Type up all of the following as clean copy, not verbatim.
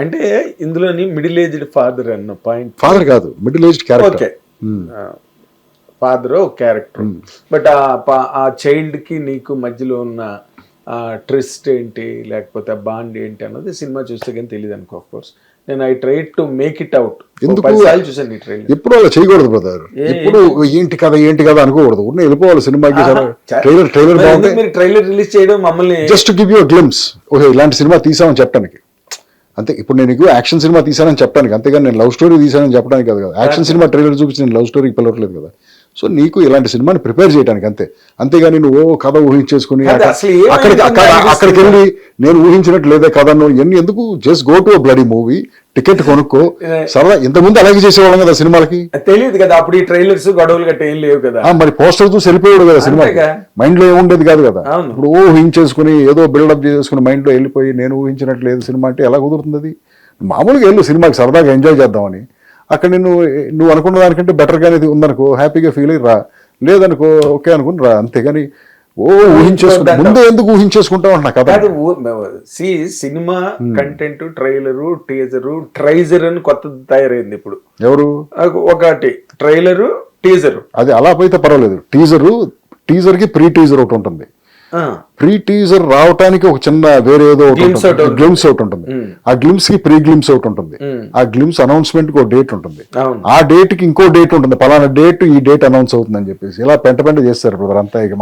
అంటే ఇందులోని middle aged father అన్న పాయింట్. ఫాదర్ కాదు, middle aged character. Okay, father ఒక క్యారెక్టర్. బట్ ఆ చైల్డ్ కి నీకు మధ్యలో ఉన్న ట్రిస్ట్ ఏంటి, లేకపోతే ఆ బాండ్ ఏంటి అన్నది సినిమా చూస్తే కానీ తెలియదు అనుకో. ఆఫ్ కోర్స్ నేను I try to make it out. చూసాను ఈ ట్రైలర్. ఎప్పుడు అలా చేయకూడదు బ్రదర్. ఎప్పుడు ఏంటి కదా అనుకోకూడదు. ఉన్న వెళ్ళిపోవాలి సినిమాకి. ట్రైలర్ బాగుంది, మీరు ట్రైలర్ రిలీజ్ చేయడం మమ్మల్ని just give you glimpse. Okay, ఇలాంటి సినిమా తీసామని చెప్పడానికి అంతే. ఇప్పుడు నేను యాక్షన్ సినిమా తీసానని చెప్పడానికి, అంతేగాని నేను లవ్ స్టోరీ తీసానని చెప్పడానికి కదా. యాక్షన్ సినిమా ట్రైలర్ చూపించి నేను లవ్ స్టోరీకి పిలవట్లేదు కదా. సో నీకు ఇలాంటి సినిమాని ప్రిపేర్ చేయడానికి అంతే. అంతేగాని నువ్వు కథ ఊహించేసుకుని అక్కడికి వెళ్ళి నేను ఊహించినట్టు లేదా కథ ఎన్ని ఎందుకు. Just go to bloody movie, ticket కొనుక్కో. సరదా ఇంతకుముందు అలాగే చేసేవాళ్ళం కదా సినిమాలకి. తెలియదు కదా అప్పుడు ఈ ట్రైలర్స్ గొడవలు గట్ట ఏం లేవు కదా. మరి పోస్టర్ చూసి వెళ్ళిపోయాడు కదా సినిమా. మైండ్ లో ఏముండేది కాదు కదా. ఇప్పుడు ఊహించేసుకుని ఏదో బిల్డప్ చేసుకుని మైండ్ లో వెళ్ళిపోయి నేను ఊహించినట్టు లేదు సినిమా అంటే ఎలా కుదురుతుంది అది. మామూలుగా వెళ్ళు సినిమాకి సరదాగా ఎంజాయ్ చేద్దామని. అక్కడ నువ్వు అనుకున్న దానికంటే బెటర్గానే ఉందనుకో, హ్యాపీగా ఫీల్ అయ్యి రా. లేదనుకో ఓకే అనుకుని రా. అంతేగాని ఊహించేసుకుంటా ముందు ఎందుకు ఊహించేసుకుంటావు అంటున్నా కదా. సినిమా కంటెంట్ ట్రైలరు, టీజరు, ట్రైజర్ అని కొత్తది తయారైంది ఇప్పుడు. ఎవరు ఒకటి ట్రైలరు, టీజరు. అది అలా పోయితే పర్వాలేదు. టీజర్ కి ప్రీ టీజర్ ఒకటి ఉంటుంది. ప్రీ టీజర్ రావటానికి ఒక చిన్న వేరే ఏదో గ్లిమ్స్ ఒకటి ఉంటుంది. ఆ గ్లిమ్స్ కి ప్రీ గ్లిమ్స్ ఒకటి ఉంటుంది. ఆ గ్లిమ్స్ అనౌన్స్మెంట్ కి ఒక డేట్ ఉంటుంది. ఆ డేట్ కి ఇంకో డేట్ ఉంటుంది. పలానా డేట్ ఈ డేట్ అనౌన్స్ అవుతుందని చెప్పేసి ఇలా పెంట చేస్తారు బ్రదర్. అంతా ఇక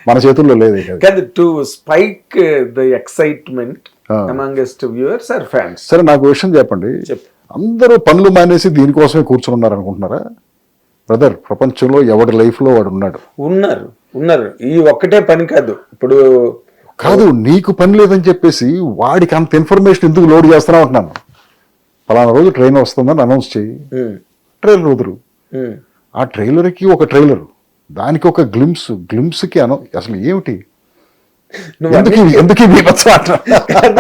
మన చేతుల్లో లేదు. To spike the excitement amongst viewers or fans. సరే నాకు విషయం చెప్పండి. అందరూ పనులు మానేసి దీనికోసమే కూర్చుని ఉన్నారు అనుకుంటున్నారా బ్రదర్? ప్రపంచంలో ఎవడి లైఫ్ లో వాడు ఉన్నారు. ఈ ఒక్కటే పని కాదు. ఇప్పుడు కాదు నీకు పని లేదని చెప్పేసి వాడికి అంత ఇన్ఫర్మేషన్ ఎందుకు లోడ్ చేస్తున్నావు అంటున్నాను. పలానా రోజు ట్రైన్ వస్తుందని అనౌన్స్ చేయి, ట్రైలర్ వదురు. ఆ ట్రైలర్కి ఒక ట్రైలర్, దానికి ఒక గ్లిమ్స్కి అసలు ఏమిటి? ఎందుకు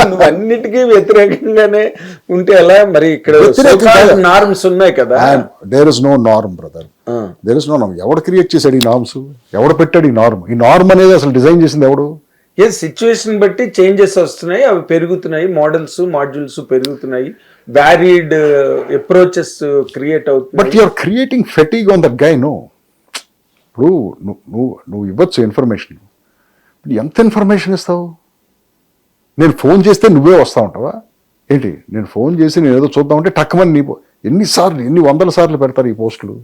నువ్వు అన్నిటికీ వ్యతిరేకంగానే ఉంటే ఎలా మరి? ఇక్కడ నార్మ్స్ ఉన్నాయి కదా. There is no norm brother. There is no norm. ఎవడు క్రియేట్ చేశాడు ఈ నార్మ్స్? ఎవడు పెట్టాడు ఈ నార్మ్? ఈ నార్మ్ అనేది అసలు డిజైన్ చేసింది ఎవడు? సిచ్యువేషన్ బట్టి చేంజెస్ వస్తున్నాయి, అవి పెరుగుతున్నాయి, మోడల్స్ మాడ్యూల్స్ పెరుగుతున్నాయి, వ్యారీడ్ అప్రోచెస్ క్రియేట్ అవుతుంది. But you are creating fatigue on that guy. No, ఇప్పుడు నువ్వు ఇవ్వచ్చు ఇన్ఫర్మేషన్. ఎంత ఇన్ఫర్మేషన్ ఇస్తావు? నేను ఫోన్ చేస్తే నువ్వే వస్తా ఉంటావా ఏంటి? నేను ఫోన్ చేసి నేను ఏదో చూద్దామంటే టక్కుమని ఎన్ని వందల సార్లు పెడతారు ఈ పోస్టులు.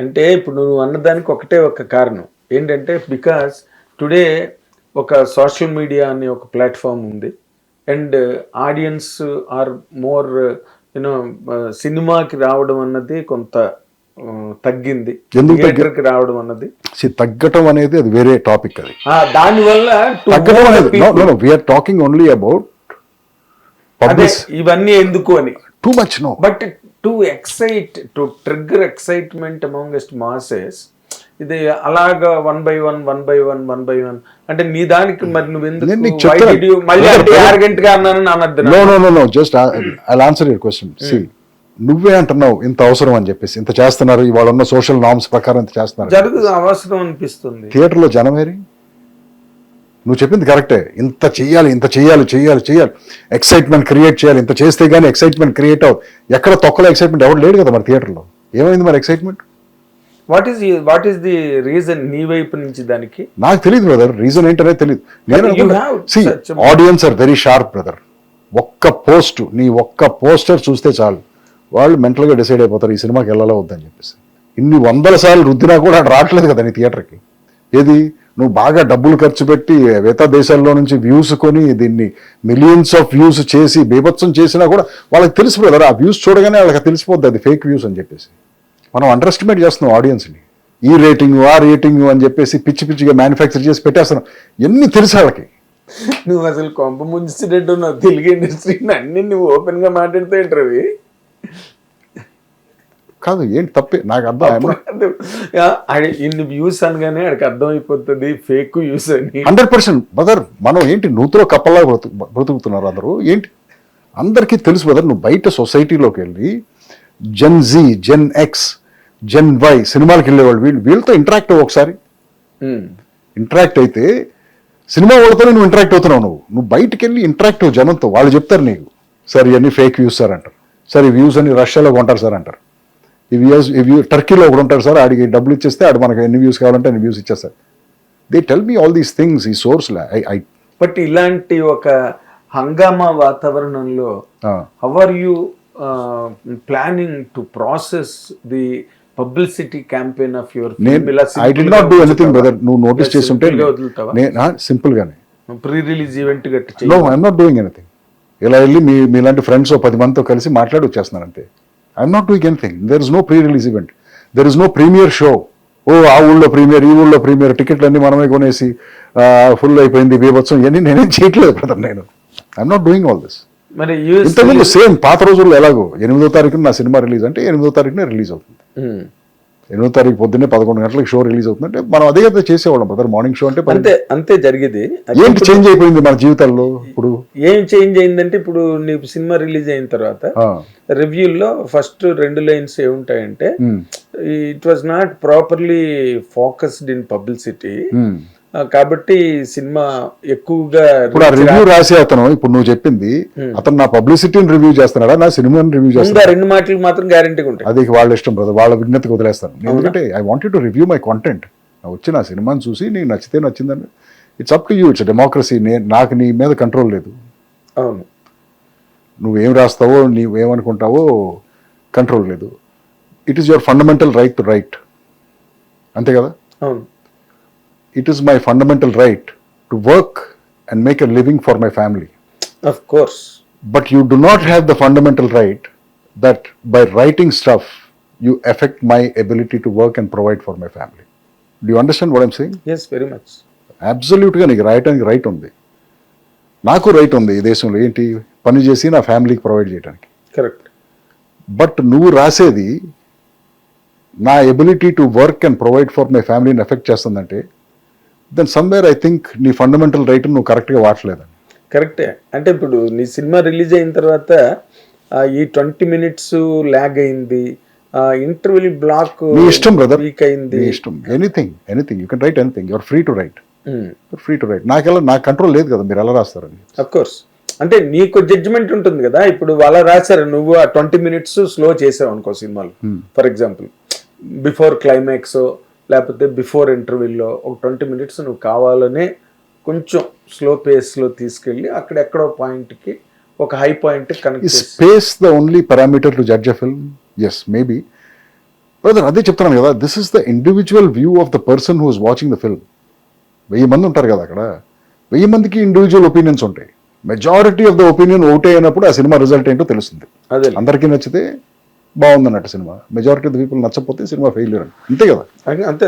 అంటే ఇప్పుడు నువ్వు అన్నదానికి ఒకటే ఒక కారణం ఏంటంటే, బికాస్ టుడే ఒక సోషల్ మీడియా అనే ఒక ప్లాట్ఫామ్ ఉంది. And audience are more you know సినిమాకి రావడం అన్నది కొంత తగ్గింది. థియేటర్కి రావడం అన్నది తగ్గటం అనేది అది వేరే టాపిక్. అది దానివల్ల తగ్గడం అనేది వీఆర్ టాకింగ్ ఓన్లీ అబౌట్ ఇవన్నీ ఎందుకు అని too much. No, but to excite, to trigger excitement amongst masses. ఇది అలాగా వన్ బై వన్ అంటే నీ దానికి మరి నువ్వు ఎందుకు మళ్ళీ ఆర్గెంట్ గా అన్నాను అనద్దు. No, just I answer your question. See, నువ్వే అంటున్నావు ఇంత అవసరం అని చెప్పేసి, ఇంత చేస్తున్నారు ఇవాళ ఉన్న సోషల్ నార్మ్స్ ప్రకారం ఇంత చేస్తున్నారు. జరుగుతుంది, అవసరం అనిపిస్తుంది. థియేటర్లో జనమేరి నువ్వు చెప్పింది కరెక్టే. ఇంత చెయ్యాలి, ఎక్సైట్మెంట్ క్రియేట్ చేయాలి. ఇంత చేస్తే గానీ ఎక్సైట్మెంట్ క్రియేట్ అవ్వ. ఎక్కడ తొక్కలో ఎక్సైట్మెంట్ ఎవరు లేడు కదా మరి థియేటర్లో. ఏమైంది మరి excitement? What is the reason నీ వైపు నుంచి? దానికి నాకు తెలియదు బ్రదర్, రీజన్ ఏంటనే తెలియదు. Audience are very sharp brother. నీ ఒక్క పోస్టర్ చూస్తే చాలు వాళ్ళు మెంటల్గా డిసైడ్ అయిపోతారు ఈ సినిమాకి వెళ్ళాలో వద్దని చెప్పేసి. ఇన్ని వందల సార్లు రుద్దినా కూడా రావట్లేదు కదా నీ థియేటర్కి. ఏది నువ్వు బాగా డబ్బులు ఖర్చు పెట్టి మిగతా దేశాల్లో నుంచి వ్యూస్ కొని దీన్ని మిలియన్స్ ఆఫ్ వ్యూస్ చేసి బీభత్సం చేసినా కూడా వాళ్ళకి తెలుసు బ్రదర్. ఆ వ్యూస్ చూడగానే వాళ్ళకి తెలిసిపోద్ది అది ఫేక్ వ్యూస్ అని చెప్పేసి. మనం అండర్ ఎస్టిమేట్ చేస్తున్నాం ఆడియన్స్ని. ఈ రేటింగ్ ఆ రేటింగ్ అని చెప్పేసి పిచ్చిగా మ్యానుఫ్యాక్చర్ చేసి పెట్టేస్తున్నాం. ఎన్ని తెలుసు వాళ్ళకి. నువ్వు అసలు కొంప ముంచినట్టు ఉన్నావు తెలుగు ఇండస్ట్రీని. అన్ని నువ్వు ఓపెన్ గా మాట్లాడుతూ ఉంటారు. కాదు ఏంటి తప్పే నాకు అర్థం. ఇన్ని వ్యూస్ అనగానే ఆడికి అర్థం అయిపోతుంది ఫేక్ వ్యూస్ అని. 100% బ్రదర్. మనం ఏంటి నూతులో కప్పల్లా బ్రతుకుతున్నారు అందరూ ఏంటి? అందరికీ తెలుసు బ్రదర్. నువ్వు బయట సొసైటీలోకి వెళ్ళి Gen Z, Gen X, Gen Y సినిమాలకు వెళ్ళేవాళ్ళు వీళ్ళతో ఇంటరాక్ట్ అవ్వ ఒకసారి. ఇంటరాక్ట్ అయితే సినిమా వాళ్ళతోనే నువ్వు ఇంటరాక్ట్ అవుతున్నావు. నువ్వు బయటికి వెళ్ళి ఇంటరాక్ట్ జనంతో. వాళ్ళు చెప్తారు నీకు, సార్ ఇవన్నీ ఫేక్ వ్యూస్ సార్ అంటారు. సార్ ఈ వ్యూస్ అన్ని రష్యాలో కొంటారు సార్ అంటారు. ఈ టర్కీలో ఒకడు ఉంటారు సార్, ఆడికి డబ్బులు ఇచ్చేస్తే ఆడు మనకి ఎన్ని వ్యూస్ కావాలంటే అన్ని వ్యూస్ ఇచ్చేస్తారు. They tell me all these things ఈ సోర్స్లా. బట్ ఇలాంటి ఒక హంగామా వాతావరణంలో how are you planning to process the publicity campaign of your I did not do anything brother. నువ్వు నోటీస్ చేస్తుంటే సింపుల్ గానే ప్రీ రిలీజ్ ఈవెంట్ గట్టి no I'm not doing anything. ఇలా వెళ్ళి మీలాంటి ఫ్రెండ్స్ 10 మందితో కలిసి మాట్లాడి వచ్చేస్తున్నాను అంతే. I'm not doing anything. There is no pre release event, there is no premiere show. ఓ ఆ ఊళ్ళో ప్రీమియర్, ఈ ఊళ్ళో ప్రీమియర్, టికెట్లు అన్ని మనమే కొనేసి ఫుల్ అయిపోయింది బీభత్సం, ఇవన్నీ నేనేం చేయట్లేదు బ్రదర్. నేను I'm not doing all this. మరి ఇంతకుముందు సేమ్ పాత రోజుల్లో ఎలాగో 8వ తారీఖున నా సినిమా రిలీజ్ అంటే 8వ తారీఖునే రిలీజ్ అవుతుంది. 8వ తారీఖు పొద్దున్నే 11 గంటలకు షో రిలీజ్ అవుతుందంటే మనం అదే అయితే చేసేవాళ్ళం బ్రదర్. మార్నింగ్ షో అంటే అంతే జరిగేది. ఏంటి చేంజ్ అయిపోయింది మన జీవితాల్లో ఇప్పుడు? ఏం చేంజ్ అయిందంటే ఇప్పుడు నీకు సినిమా రిలీజ్ అయిన తర్వాత రివ్యూల్లో ఫస్ట్ 2 లైన్స్ ఏముంటాయంటే, it was not properly focused in publicity, కాబట్టి సినిమా ఎక్కువగా ఇప్పుడు ఆ రివ్యూ రాసే అతను, ఇప్పుడు నువ్వు చెప్పింది అతను నా పబ్లిసిటీని రివ్యూ చేస్తున్నాడా, నా సినిమాని రివ్యూ చేస్తున్నాడా? 2 మాటలు మాత్రం గ్యారెంటీగా ఉంటాయి. అది వాళ్ళ ఇష్టం బ్రదర్, వాళ్ళ విజ్ఞతకు వదిలేస్తాను. ఎందుకంటే I wanted to review my content. వచ్చి నా సినిమాని చూసి నీకు నచ్చితే నచ్చిందని, it's up to you, it's democracy. నాకు నీ మీద కంట్రోల్ లేదు. అవును, నువ్వేం రాస్తావో నీవేమనుకుంటావో కంట్రోల్ లేదు. It is your fundamental right to right, అంతే కదా? అవును. It is my fundamental right to work and make a living for my family. Of course. But you do not have the fundamental right that by writing stuff, you affect my ability to work and provide for my family. Do you understand what I'm saying? Yes, very much. Absolutely, నీకు రాయటానికి right ఉంది, నాకు right ఉంది ఈ దేశంలో. ఏంటి పని చేసి నా ఫ్యామిలీకి ప్రొవైడ్ చేయడానికి. కరెక్ట్. బట్ నువ్వు రాసేది నా ability to work and provide for my ఫ్యామిలీని ఎఫెక్ట్ చేస్తుందంటే, దెన్ సమ్వేర్ ఐ థింక్ నీ ఫండమెంటల్ రైట్ నువ్వు కరెక్ట్గా వాడలేదని. కరెక్టే. అంటే ఇప్పుడు నీ సినిమా రిలీజ్ అయిన తర్వాత ఈ 20 minutes ల్యాగ్ అయింది, ఇంటర్వ్యూ బ్లాక్ నీ ఇష్టం బ్రదర్, వీక్ అయింది, నీ ఇష్టం. Anything you can write anything, you're free to write. Free to write. నాకు కంట్రోల్ లేదు కదా, మీరు ఎలా రాస్తారని. Of course. అంటే నీకు జడ్జిమెంట్ ఉంటుంది కదా. ఇప్పుడు వాళ్ళ రాశారు, నువ్వు ఆ 20 minutes స్లో చేసావు అనుకో సినిమాలో, ఫర్ ఎగ్జాంపుల్ బిఫోర్ క్లైమాక్స్ లేకపోతే బిఫోర్ ఇంటర్వ్యూలో ఒక 20 minutes నువ్వు కావాలనే కొంచెం స్లో పేస్లో తీసుకెళ్ళి అక్కడెక్కడో పాయింట్కి ఒక high point connect. Space the only parameter to judge a film? Yes, maybe brother. అదే చెప్తున్నాను కదా, this is the individual view of the person who is watching the film. 1000 మంది ఉంటారు కదా అక్కడ, 1000 మందికి ఇండివిజువల్ ఒపీనియన్స్ ఉంటాయి. మెజారిటీ ఆఫ్ ద ఒపీనియన్ ఓటే అయినప్పుడు ఆ సినిమా రిజల్ట్ ఏంటో తెలుస్తుంది. అదే అందరికీ నచ్చితే బాగుందన్నట్టు సినిమా, మెజారిటీ ఆఫ్ ద పీపుల్ నచ్చకపోతే సినిమా ఫెయిల్యూర్ అని. అంతే కదా? అంతే.